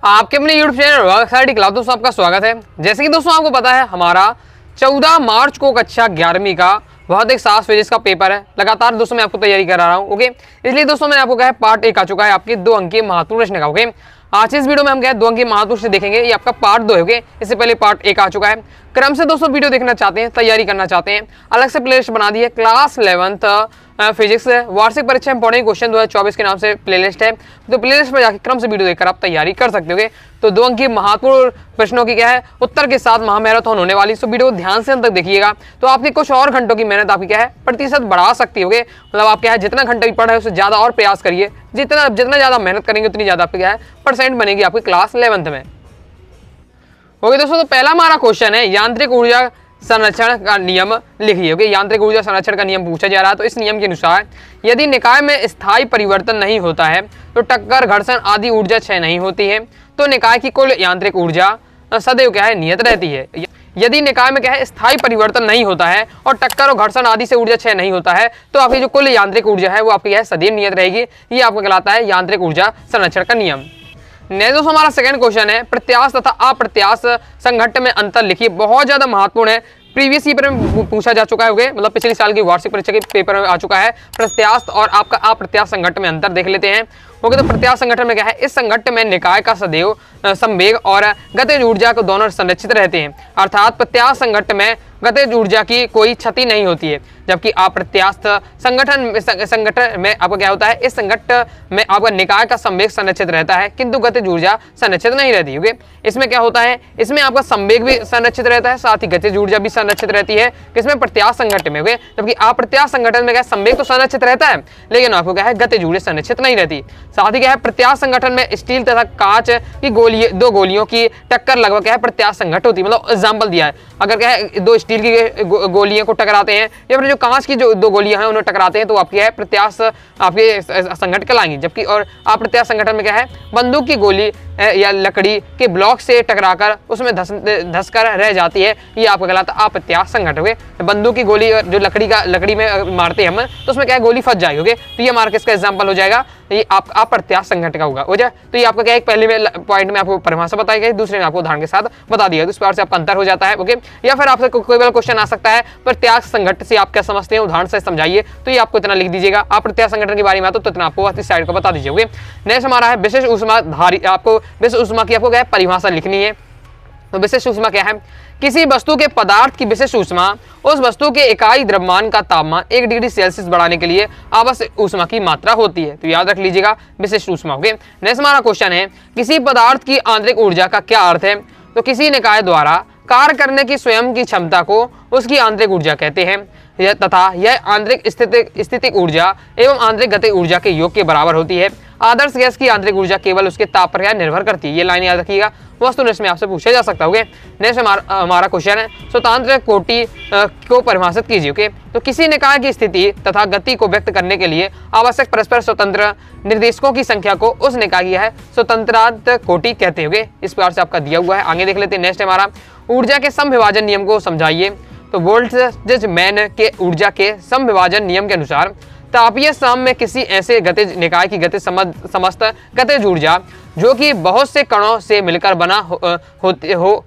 आपके अपने YouTube channel class दोस्तों आपका स्वागत है। जैसे कि दोस्तों आपको पता है हमारा 14 मार्च को कक्षा 11वीं का बहुत एक 7 पेजेस का पेपर है। लगातार दोस्तों मैं आपको तैयारी करा रहा हूँ। ओके, इसलिए दोस्तों मैंने आपको कहा है पार्ट 1 आ चुका है आपके 2 अंक के महत्वपूर्ण प्रश्न का। ओके, आज इस वीडियो में हम क्या है 2 अंक के महत्वपूर्ण प्रश्न देखेंगे। ये आपका पार्ट 2 है। ओके, इससे पहले पार्ट 1 आ चुका है। क्रम से दोस्तों वीडियो देखना चाहते हैं, तैयारी करना चाहते हैं, अलग से प्लेलिस्ट बना दी है क्लास 11th फिजिक्स वार्षिक परीक्षा इंपॉर्टेंट क्वेश्चन 2024 के नाम से प्लेलिस्ट है। तो प्लेलिस्ट में जाकर क्रम से वीडियो देखकर आप तैयारी कर सकते हो। तो 2 अंक की महत्वपूर्ण प्रश्नों की क्या है उत्तर के साथ महामैराथन होने वाली। सो वीडियो ध्यान से अंत तक देखिएगा तो आपकी कुछ और घंटों की मेहनत आपकी क्या है प्रतिशत बढ़ा सकती होगी। मतलब आप क्या है जितना घंटा भी पढ़ रहे हो उससे ज्यादा और प्रयास करिए। जितना ज्यादा मेहनत करेंगे उतनी ज्यादा आपकी क्या है परसेंट बनेगी आपकी क्लास 11th में। ओके दोस्तों, तो पहला हमारा क्वेश्चन है यांत्रिक ऊर्जा संरक्षण का नियम लिखिए। ओके, यांत्रिक ऊर्जा संरक्षण का नियम पूछा जा रहा है। तो इस नियम के अनुसार यदि निकाय में स्थायी परिवर्तन नहीं होता है तो टक्कर, घर्षण आदि ऊर्जा क्षय नहीं होती है, तो निकाय की कुल यांत्रिक ऊर्जा सदैव क्या है नियत रहती है। यदि निकाय में क्या है स्थायी परिवर्तन नहीं होता है और टक्कर और घर्षण आदि से ऊर्जा क्षय नहीं होता है तो आपकी जो कुल यांत्रिक ऊर्जा है वो आपकी है सदैव नियत रहेगी। ये आपको कहलाता है यांत्रिक ऊर्जा संरक्षण का नियम। नेक्स्ट दोस्तों हमारा सेकंड क्वेश्चन है प्रत्याश तथा अप्रत्याश संघट्ट में अंतर लिखिए। बहुत ज्यादा महत्वपूर्ण है, प्रीवियस ईयर में पूछा जा चुका है। मतलब पिछले साल की वार्षिक परीक्षा के पेपर में आ चुका है। प्रत्याश और आपका अप्रत्याश संघट्ट में अंतर देख लेते हैं। ओके, तो प्रत्याश संगठन में क्या है इस संघट्ट में निकाय का सदैव संवेग और गतिज ऊर्जा को दोनों संरक्षित रहते हैं। अर्थात प्रत्याश संघट्ट में गतिज ऊर्जा की कोई क्षति नहीं होती है, जबकि अप्रत्याश संगठन में आपको क्या होता है इस संघट्ट में आपका निकाय का संवेग संरक्षित रहता है किंतु गतिज ऊर्जा संरक्षित नहीं रहती। ओके, इसमें क्या होता है इसमें आपका संवेग भी संरक्षित रहता है साथ ही गतिज ऊर्जा भी संरक्षित रहती है किसमें प्रत्याश संघट्ट में। ओके, जबकि अप्रत्याश संगठन में क्या संवेग तो संरक्षित रहता है लेकिन आपको क्या है गतिज ऊर्जा संरक्षित नहीं रहती। साथ ही क्या है प्रत्याश संगठन में स्टील तथा कांच की दो गोलियों की टक्कर लगभग क्या है प्रत्याश संघट्ट होती है। मतलब एग्जाम्पल दिया है, अगर क्या है 2 स्टील की गोलियों को टकराते हैं या फिर जो कांच की जो 2 गोलियां हैं उन्हें टकराते हैं तो आपकी है प्रत्याश आपके संघट्ट कहलाएंगी। जबकि और अप्रत्याश संगठन में क्या है बंदूक की गोली या लकड़ी के ब्लॉक से टकराकर उसमें धंसकर रह जाती है, ये आपका कहलाता है अप्रत्याश संघट्ट। हो गए, बंदूक की गोली जो लकड़ी में मारते हैं हम तो उसमें क्या है गोली फंस जाएगी। ओके, तो ये हमारा किसका एग्जाम्पल हो जाएगा, ये आपका अप्रत्याश संघट्ट का होगा। हो जाए तो ये आपका क्या है पहले में पॉइंट में आपको परिभाषा बताई गई, दूसरे में आपको उदाहरण के साथ बता दिया, तो इस प्रकार से आपका अंतर हो जाता है। ओके, या फिर आपसे कोई वाला क्वेश्चन आ सकता है प्रत्याश संघट्ट से आप क्या समझते हैं उदाहरण से समझाइए, तो ये आपको इतना लिख दीजिएगा। अप्रत्याश संगठन के बारे में तो इतना आपको इस साइड को बता दीजिए। ओके, नेक्स्ट हमारा है विशेष ऊष्मा धारी। आपको विशेष ऊष्मा की आपको क्या है परिभाषा लिखनी है। तो विशेष ऊष्मा क्या है किसी वस्तु के पदार्थ की विशेष ऊष्मा उस वस्तु के इकाई द्रव्यमान का तापमान 1 डिग्री सेल्सियस बढ़ाने के लिए आवश्यक ऊष्मा की मात्रा होती है। तो याद रख लीजिएगा विशेष ऊष्मा। ओके, नेक्स्ट हमारा क्वेश्चन है किसी पदार्थ की आंतरिक ऊर्जा का क्या अर्थ है। तो किसी निकाय द्वारा कार्य करने की स्वयं की क्षमता को उसकी आंतरिक ऊर्जा कहते हैं तथा यह आंतरिक स्थितिक ऊर्जा एवं आंतरिक गतिज ऊर्जा के योग के बराबर होती है। आदर्श गैस की आंतरिक ऊर्जा केवल उसके ताप पर निर्भर करती है। ये लाइन याद रखिएगा, वस्तुनिष्ठ में आपसे पूछा जा सकता है। नेक्स्ट हमारा क्वेश्चन है स्वतंत्र कोटि को परिभाषित कीजिए। ओके, तो किसी निकाय की स्थिति तथा गति को व्यक्त करने के लिए आवश्यक परस्पर स्वतंत्र निर्देशकों की संख्या को उस निकाय की है स्वतंत्रांत कोटि कहते हैं। इस प्रकार से आपका दिया हुआ है। आगे देख लेते हैं। नेक्स्ट हमारा ऊर्जा के समविभाजन नियम को समझाइए। तो बोल्ट्जमैन के ऊर्जा के समविभाजन नियम के अनुसार तापीय सम में किसी ऐसे गतिज निकाय की गतिज समस्त गतिज ऊर्जा जो कि बहुत से कणों से मिलकर बना हो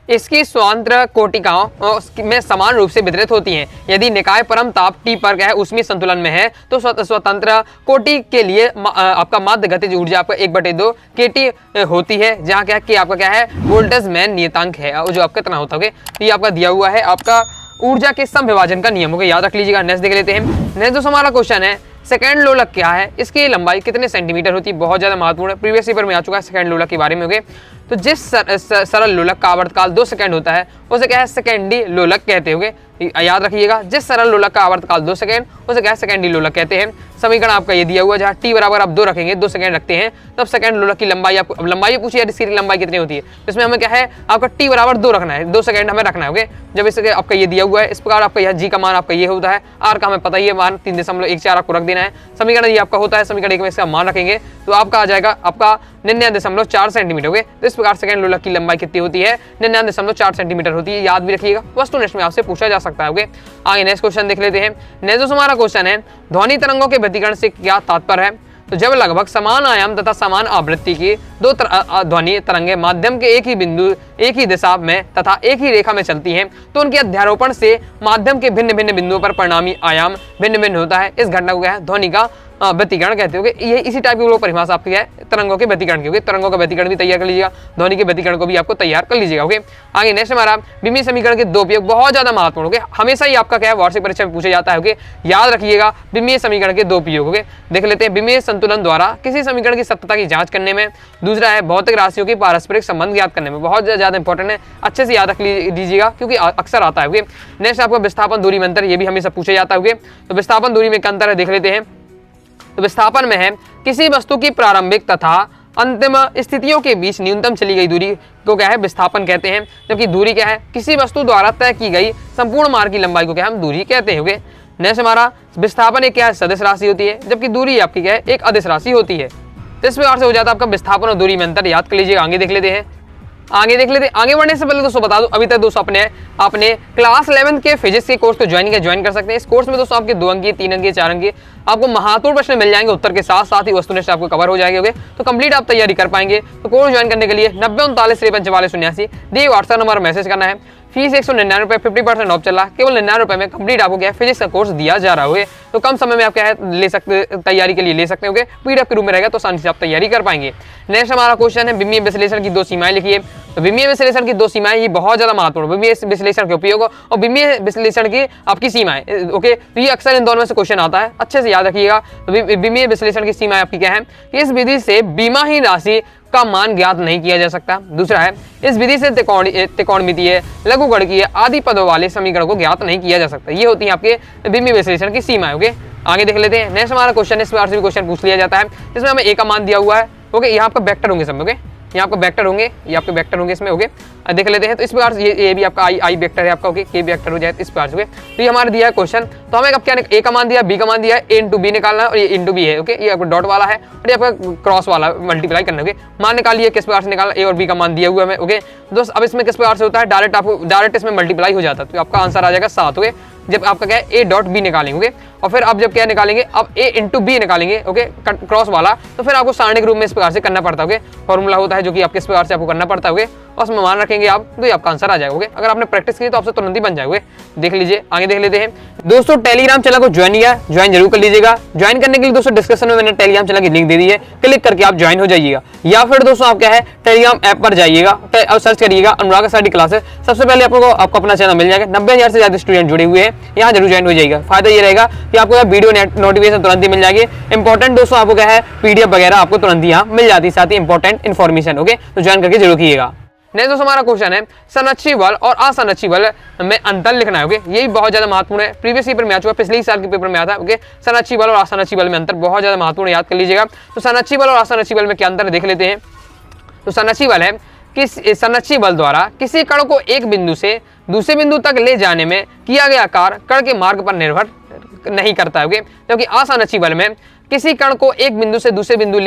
इसकी स्वतंत्र कोटिकाओं में समान रूप से वितरित होती हैं। यदि निकाय परम ताप T पर क्या है ऊष्मीय संतुलन में है तो स्वतंत्र कोटि के लिए आपका माध्य गतिज ऊर्जा आपका 1/2 kT होती है, जहाँ क्या कि आपका क्या है बोल्ट्जमैन नियतांक है जो आपका कितना होता है। तो ये आपका दिया हुआ है आपका ऊर्जा के समविभाजन का नियम। होगा, याद रख लीजिएगा। नेक्स्ट देख लेते हैं। नेक्स्ट दोस्तों हमारा क्वेश्चन है सेकंड लोलक क्या है, इसकी लंबाई कितने सेंटीमीटर होती है। बहुत ज्यादा महत्वपूर्ण है, प्रीवियस पेपर में आ चुका है सेकंड लोलक के बारे में। होगे, तो जिस सरल लोलक का आवर्तकाल 2 सेकंड होता है उसे क्या है सेकेंडी लोलक कहते होंगे। याद रखिएगा, जिस सरल लोलक का आवर्तकाल 2 सेकंड उसे क्या है सेकेंडी लोलक कहते हैं। समीकरण आपका ये दिया हुआ है, जहाँ टी बराबर आप 2 रखेंगे 2 सेकंड रखते हैं तब सेकंड लोलक की लंबाई आपको लंबाई पूछी है इसकी लंबाई कितनी होती है। इसमें हमें क्या है आपका टी बराबर 2 रखना है, 2 सेकंड हमें रखना है। ओके, जब इसके आपका ये दिया हुआ है इस प्रकार आपका यह जी का मान आपका ये होता है, आर का हमें पता ही है मान 3.14 आपको रख देना है। समीकरण ये आपका होता है, समीकरण 1 में इसका मान रखेंगे तो आपका आ जाएगा आपका 99.4 सेंटीमीटर। ओके, तो इस प्रकार सेकंड लोलक की लंबाई कितनी होती है 99.4 सेंटीमीटर होती है। याद भी रखिएगा, वस्तुनिष्ठ में आपसे पूछा जा सकता है। ओके, आगे नेक्स्ट क्वेश्चन देख लेते हैं। नेक्स्ट हमारा क्वेश्चन है ध्वनि तरंगों के व्यतिकरण से क्या तात्पर्य है। तो जब लगभग समान आयाम तथा समान आवृत्ति की दो ध्वनि तरंगे माध्यम के एक ही बिंदु, एक ही दिशा में तथा एक ही रेखा में चलती हैं, तो उनके अध्यारोपण से माध्यम के भिन्न भिन्न बिंदुओं पर परिणामी आयाम भिन्न भिन्न होता है। इस घटना को क्या है, ध्वनि का व्यतिकरण कहते हो। ये इसी टाइप की परिभाषा आपकी है तरंगों के व्यतिकरण की। तरंगों का व्यतिकरण भी तैयार कर लीजिएगा, ध्वनि के व्यतिकरण को भी आपको तैयार कर लीजिएगा। ओके, आगे नेक्स्ट हमारा विमीय समीकरण के दो उपयोग बहुत ज्यादा महत्वपूर्ण। ओके, हमेशा ही आपका क्या है वार्षिक परीक्षा में पूछा जाता है। ओके, याद रखिएगा विमीय समीकरण के दो उपयोग। ओके, देख लेते हैं। विमीय संतुलन द्वारा किसी समीकरण की सत्यता की जांच करने में, दूसरा है भौतिक राशियों की पारस्परिक संबंध ज्ञात करने में। बहुत ज्यादा इंपॉर्टेंट है, अच्छे से याद रख लीजिएगा क्योंकि अक्सर आता है। ओके, नेक्स्ट आपका विस्थापन दूरी में अंतर, ये भी हमेशा पूछा जाता है। ओके, तो विस्थापन दूरी में क्या अंतर है देख लेते हैं। तो विस्थापन में है किसी वस्तु की प्रारंभिक तथा अंतिम स्थितियों के बीच न्यूनतम चली गई दूरी को क्या है विस्थापन कहते हैं। जबकि दूरी क्या है, किसी वस्तु द्वारा तय की गई संपूर्ण मार्ग की लंबाई को क्या हम दूरी कहते हैं। ओके, नेक्स्ट हमारा विस्थापन एक क्या है सदिश राशि होती है, जबकि दूरी आपकी क्या है एक अदिश राशि होती है। तो इस प्रकार से हो जाता है आपका विस्थापन और दूरी में अंतर। याद कर लीजिएगा। आगे देख लेते हैं। आगे बढ़ने से पहले दोस्तों बता दूं, अभी तक दोस्तों अपने क्लास 11 के फिजिक्स के कोर्स को ज्वाइन कर सकते हैं। इस कोर्स में दोस्तों आपके 2 अंक, 3 अंक, 4 अंक आपको महत्वपूर्ण प्रश्न मिल जाएंगे उत्तर के साथ साथ ही वस्तुनिष्ठ आपको कवर हो जाएंगे। तो कंप्लीट आप तैयारी कर पाएंगे। तो कोर्स ज्वाइन करने के लिए 90 39 53 44 79 दिए व्हाट्सएप नंबर मैसेज करना है। फीस 199 रुपये, 50% ऑफ चल रहा है। केवल 99 रुपये में कंप्लीट आपको क्या है फिजिक्स का कोर्स दिया जा रहा है। तो कम समय में आप क्या है ले सकते, तैयारी के लिए ले सकते हो। पीडीएफ के रूप में रहेगा तो आसानी से आप तैयारी कर पाएंगे। नेक्स्ट हमारा क्वेश्चन है विमीय विश्लेषण की दो सीमाएं लिखिए। तो विमीय विश्लेषण की दो सीमाएं ये बहुत ज्यादा महत्वपूर्ण। विमीय विश्लेषण के उपयोग और विमीय विश्लेषण की आपकी सीमाएं। ओके, तो ये अक्सर इन दोनों में से क्वेश्चन आता है, अच्छे से याद रखिएगा। तो विमीय विश्लेषण की सीमाएं आपकी क्या है कि इस विधि से बीमाहीन राशि का मान ज्ञात नहीं किया जा सकता। दूसरा है इस विधि से त्रिकोणमितीय, लघुगणकीय आदि पदों वाले समीकरण को ज्ञात नहीं किया जा सकता। ये होती है आपके विमीय विश्लेषण की सीमाएं। ओके, आगे देख लेते हैं। नेक्स्ट हमारा क्वेश्चन, इस प्रकार से भी क्वेश्चन पूछ लिया जाता है जिसमें हमें ए का मान दिया हुआ है। ओके, यहाँ पर वेक्टर होंगे सब। ओके, यहाँ आपको वेक्टर होंगे, ये आपके वेक्टर होंगे इसमें। ओके, देख लेते हैं। तो इस प्रकार से ये भी आपका आई वेक्टर है आपका। ओके, के वेक्टर हो जाए इस प्रकार से। तो ये हमारा दिया है क्वेश्चन। तो हमें अब क्या ए का मान दिया, बी का मान दिया है, ए इंटू बी निकालना है और ये इंटू बी है। ओके, ये आपका डॉट वाला है और ये आपका क्रॉस वाला मल्टीप्लाई करना है। मान निकालिए किस प्रकार से निकालना, ए और बी का मान दिया हुआ है। ओके दोस्त, अब इसमें किस प्रकार से होता है, डायरेक्ट इसमें मल्टीप्लाई हो जाता है। तो आपका आंसर आ जाएगा 7। ओके, जब आपका क्या है ए डॉट बी निकालेंगे और फिर अब जब क्या निकालेंगे, अब ए इंटू बी निकालेंगे। ओके, क्रॉस वाला, तो फिर आपको सारणी के रूप में इस प्रकार से करना पड़ता है। फॉर्मूला होता है जो कि आपके इस प्रकार से आपको करना पड़ता है। और उसमें मान रखेंगे आप तो ये आपका आंसर आ जाएगा। अगर आपने प्रैक्टिस की तो आपसे तुरंत ही बन जाएगा। देख लीजिए, आगे देख लेते हैं। दोस्तों टेलीग्राम चैनल को ज्वाइन जरूर कर लीजिएगा। ज्वाइन करने के लिए दोस्तों डिस्क्रिप्शन में मैंने टेलीग्राम चैनल की लिंक दे दी है, क्लिक करके आप ज्वाइन हो जाइएगा। या फिर दोस्तों आप क्या है टेलीग्राम ऐप पर जाइएगा और सर्च करिएगा अनुराग स्टडी क्लासेस। सबसे पहले आपको अपना चैनल मिल जाएगा। 90,000 से ज्यादा स्टूडेंट जुड़े हुए हैं, यहाँ जरूर ज्वाइन हो जाएगा। फायदा ये रहेगा कि आपको वीडियो नोटिफिकेशन तुरंत ही मिल जाएगी। इंपॉर्टेंट दोस्तों आपको क्या है पीडीएफ वगैरह आपको तुरंत ही यहाँ मिल जाती है, साथ ही इंपॉर्टेंट इन्फॉर्मेशन। ओके, तो ज्वाइन करके जरूर कीजिएगा। नहीं दोस्तों हमारा क्वेश्चन है संरक्षी बल और असंरक्षी बल में अंतर लिखना है। ओके, ये भी बहुत ज्यादा महत्वपूर्ण है। प्रीवियस पेपर में आ चुका, पिछले साल के पेपर में आता है। ओके, संरक्षी बल और असंरक्षी बल में अंतर बहुत ज्यादा महत्वपूर्ण, याद कर लीजिएगा। तो संरक्षी बल और असंरक्षी बल में क्या अंतर है देख लेते हैं। तो संरक्षी बल है कि संरक्षी बल द्वारा किसी कण को एक बिंदु से दूसरे बिंदु तक ले जाने में किया गया कार्य कण के मार्ग पर निर्भर नहीं करता है। क्योंकि असंरक्षी बल में किसी कण को एक बिंदु से दूसरे बिंदु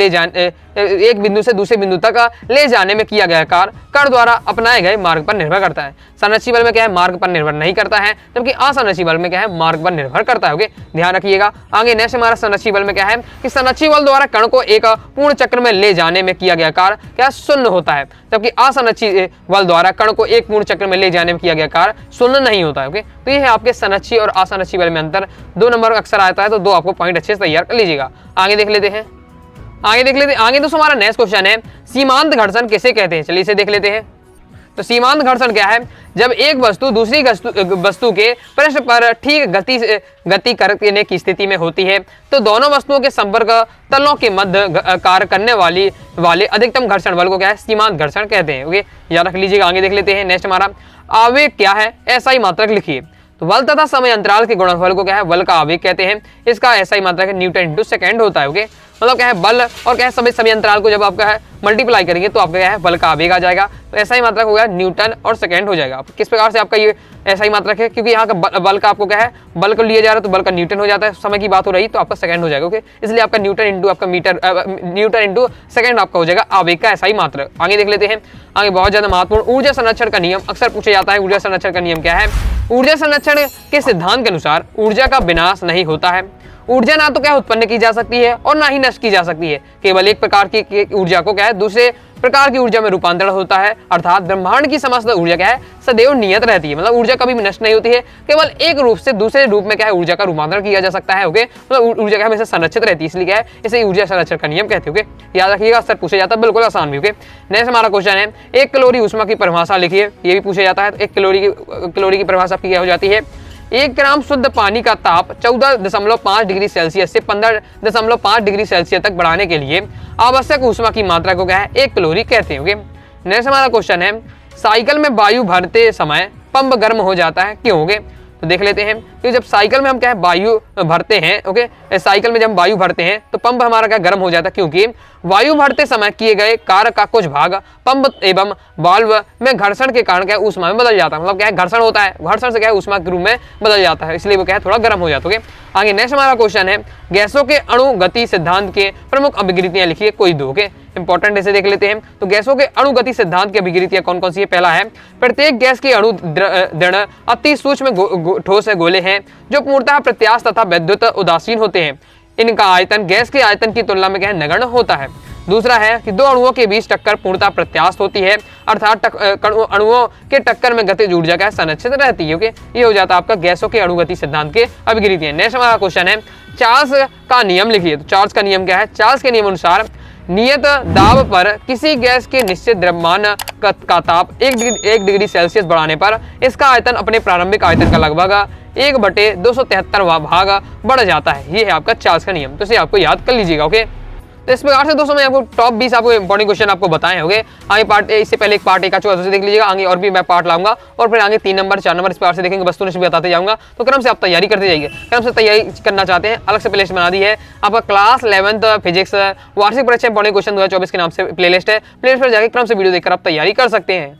तक ले जाने में किया गया कार्य कण द्वारा अपनाए गए मार्ग पर निर्भर करता है। संरक्षी बल में क्या है मार्ग पर निर्भर नहीं करता है, जबकि असंरक्षी बल में क्या है मार्ग पर निर्भर करता है। ओके, ध्यान रखिएगा। आगे नेक्स्ट हमारा संरक्षी बल में क्या है कि संरक्षी बल द्वारा कण को एक पूर्ण चक्र में ले जाने में किया गया कार्य क्या शून्य होता है, जबकि असंरक्षी बल द्वारा कण को एक पूर्ण चक्र में ले जाने में किया गया कार्य शून्य नहीं होता है। ओके, तो ये है आपके संरक्षी और असंरक्षी बल में अंतर। 2 नंबर अक्सर आता है, तो 2 आपको पॉइंट अच्छे से तैयार कर लीजिएगा। आगे देख लेते हैं। आगे दोस्तों हमारा नेक्स्ट क्वेश्चन है सीमांत घर्षण किसे कहते हैं। चलिए इसे देख लेते हैं। तो सीमांत घर्षण क्या है, जब एक वस्तु दूसरी वस्तु के पृष्ठ पर ठीक गति करने की स्थिति में होती है तो दोनों वस्तुओं के संपर्क तलों के मध्य कार्य करने वाले अधिकतम घर्षण बल को क्या है सीमांत घर्षण कहते हैं। ओके, याद रख लीजिएगा। आगे देख लेते हैं। नेक्स्ट हमारा आवेग क्या है, SI मात्रक लिखिए। तो बल तथा समय अंतराल के गुणनफल को क्या है बल का आवेग कहते हैं। इसका SI मात्रक न्यूटन इंटू सेकेंड होता है। ओके, मतलब क्या है बल और क्या है समय अंतराल को जब आपका है मल्टीप्लाई करेंगे तो आपका क्या है बल का आवेग आ जाएगा। तो SI मात्रक हो गया न्यूटन और सेकेंड हो जाएगा। किस प्रकार से आपका ये SI मात्रक है, क्योंकि यहाँ का बल का आपको क्या है बल को लिया जा रहा है तो बल का न्यूटन हो जाता है, समय की बात हो रही तो आपका सेकंड हो जाएगा। ओके, इसलिए आपका न्यूटन इंटू आपका मीटर न्यूटन इंटू सेकंड आपका हो जाएगा आवेग का SI मात्रक। आगे देख लेते हैं। आगे बहुत ज्यादा महत्वपूर्ण ऊर्जा संरक्षण का नियम अक्सर पूछा जाता है। ऊर्जा संरक्षण का नियम क्या है, ऊर्जा संरक्षण के सिद्धांत के अनुसार ऊर्जा का विनाश नहीं होता है, ऊर्जा ना तो क्या है उत्पन्न की जा सकती है और ना ही नष्ट की जा सकती है, केवल एक प्रकार की ऊर्जा को क्या है दूसरे प्रकार की ऊर्जा में रूपांतरण होता है। अर्थात ब्रह्मांड की समस्त ऊर्जा क्या है सदैव नियत रहती है, मतलब ऊर्जा कभी भी नष्ट नहीं होती है, केवल एक रूप से दूसरे रूप में क्या है ऊर्जा का रूपांतरण किया जा सकता है। ओके, मतलब ऊर्जा क्या है हमेशा संरक्षित रहती है, इसलिए क्या है इसे ऊर्जा संरक्षण का नियम कहते हैं। ओके, याद रखिएगा, अक्सर पूछा जाता है, बिल्कुल आसान भी। ओके, नेक्स्ट हमारा क्वेश्चन है 1 कैलोरी ऊष्मा की परिभाषा लिखिए, ये भी पूछा जाता है। 1 कैलोरी की परिभाषा आपकी क्या हो जाती है? 1 ग्राम शुद्ध पानी का ताप 14.5 डिग्री सेल्सियस से 15.5 डिग्री सेल्सियस तक बढ़ाने के लिए आवश्यक ऊष्मा की मात्रा को क्या है 1 कैलोरी कहते हैं। ओके, नेक्स्ट हमारा क्वेश्चन है साइकिल में वायु भरते समय पंप गर्म हो जाता है क्यों? ओके, तो देख लेते हैं कि जब साइकिल में हम क्या है वायु भरते हैं, ओके, साइकिल में जब हम वायु भरते हैं तो पंप हमारा क्या गर्म हो जाता है, क्योंकि वायु भरते समय किए गए कार्य का कुछ भाग पंप एवं वाल्व में घर्षण के कारण क्या ऊष्मा में बदल जाता है, मतलब क्या है घर्षण होता है, घर्षण से क्या है ऊष्मा के रूप में बदल जाता है, इसलिए वो क्या है थोड़ा गर्म हो जाता है। आगे नेक्स्ट हमारा क्वेश्चन है गैसों के अणु गति सिद्धांत के प्रमुख अभिक्रियाएं लिखिए कोई दो। ओके, इंपॉर्टेंट ऐसे देख लेते हैं। तो गैसों के अणु गति सिद्धांत की अभिक्रिया कौन कौन सी है? पहला है प्रत्येक गैस के अणु दृढ़ अति सूक्ष्म ठोस गोले हैं जो पूर्णतः प्रत्यास्थ तथा विद्युत उदासीन होते हैं। इनका आयतन गैस के आयतन की तुलना में क्या है नगण्य होता है। दूसरा है कि दो अणुओं के बीच टक्कर पूर्णतः प्रत्यास्थ होती है, अर्थात अणुओं के टक्कर में गतिज ऊर्जा क्या संरक्षित रहती है। ओके, ये हो जाता है आपका गैसों के अणुगति सिद्धांत के अभिक्रिया। नेक्स्ट हमारा क्वेश्चन है चार्ल्स का नियम लिखिए। तो चार्ल्स का नियम क्या है? चार्ल्स के नियम अनुसार नियत दाब पर किसी गैस के निश्चित द्रव्यमान का ताप 1 डिग्री सेल्सियस बढ़ाने पर इसका आयतन अपने प्रारंभिक आयतन का लगभग 1/273 भाग बढ़ जाता है। ये है आपका चार्ल्स का नियम, तो इसे आपको याद कर लीजिएगा। ओके, तो इस प्रकार से दोस्तों मैं आपको टॉप 20 आपको इंपॉर्टेंट क्वेश्चन आपको बताए होंगे। आगे पार्ट इससे पहले एक पार्ट 1 का चौथा से देख लीजिएगा, आगे और भी मैं पार्ट लाऊंगा और फिर आगे 3 नंबर 4 नंबर इस प्रकार से देखेंगे, वस्तुनिष्ठ भी बताते जाऊंगा। तो क्रम से आप तैयारी करते जाइए। क्रम से तैयारी करना चाहते हैं अलग से प्लेलिस्ट बना दी है आपका क्लास 11th फिजिक्स वार्षिक परीक्षा इंपॉर्टेंट क्वेश्चन 2024 के नाम से प्लेलिस्ट है। प्लेलिस्ट पर जाकर क्रम से वीडियो देखकर आप तैयारी कर सकते हैं।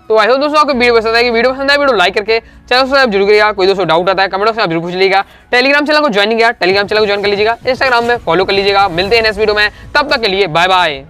तो आई होप दोस्तों आपको वीडियो पसंद आएगी। वीडियो पसंद आए वीडियो लाइक करके चैनल सब्सक्राइब जरूर करिएगा। कोई दोस्तों डाउट आता है कमेंट में आप जरूर पूछ लीजिएगा। टेलीग्राम चैनल को ज्वाइन किया, टेलीग्राम चैनल को ज्वाइन कर लीजिएगा, इंस्टाग्राम में फॉलो कर लीजिएगा। मिलते हैं नेक्स्ट वीडियो में, तब तक के लिए बाय बाय।